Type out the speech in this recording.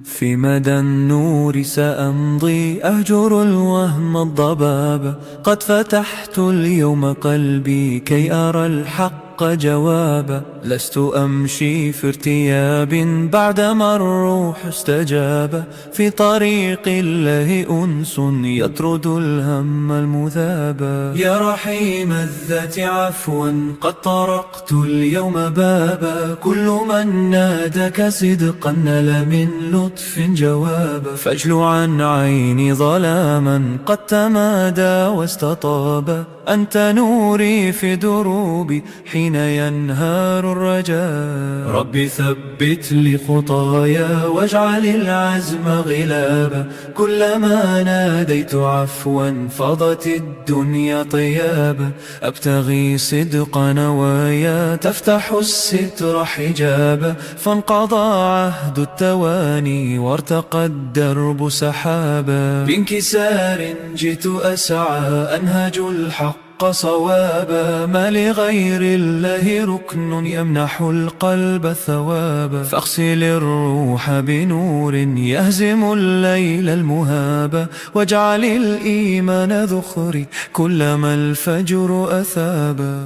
في مدى النور سأمضي أهجر الوهم الضباب. قد فتحت اليوم قلبي كي أرى الحق جوابا. لست أمشي في ارتياب بعدما الروح استجاب. في طريق الله أنس يطرد الهم المذابا. يا رحيم الذات عفوا قد طرقت اليوم بابا. كل من نادك صدقا نل من لطف جوابا. فاجل عن عيني ظلاما قد تمادى واستطابا. أنت نوري في دروبي حين ينهار الرجاء. ربي ثبت لي خطايا واجعل العزم غلابا. كلما ناديت عفوا فاضت الدنيا طيابا. أبتغي صدق نوايا تفتح الستر حجابا. فانقضى عهد التواني وارتقى الدرب سحابا. بانكسار جئت أسعى أنهج الحق صوابا. ما لغير الله ركن يمنح القلب ثوابا. فاغسل الروح بنور يهزم الليل المهابا. واجعل الإيمان ذخري كلما الفجر أثابا.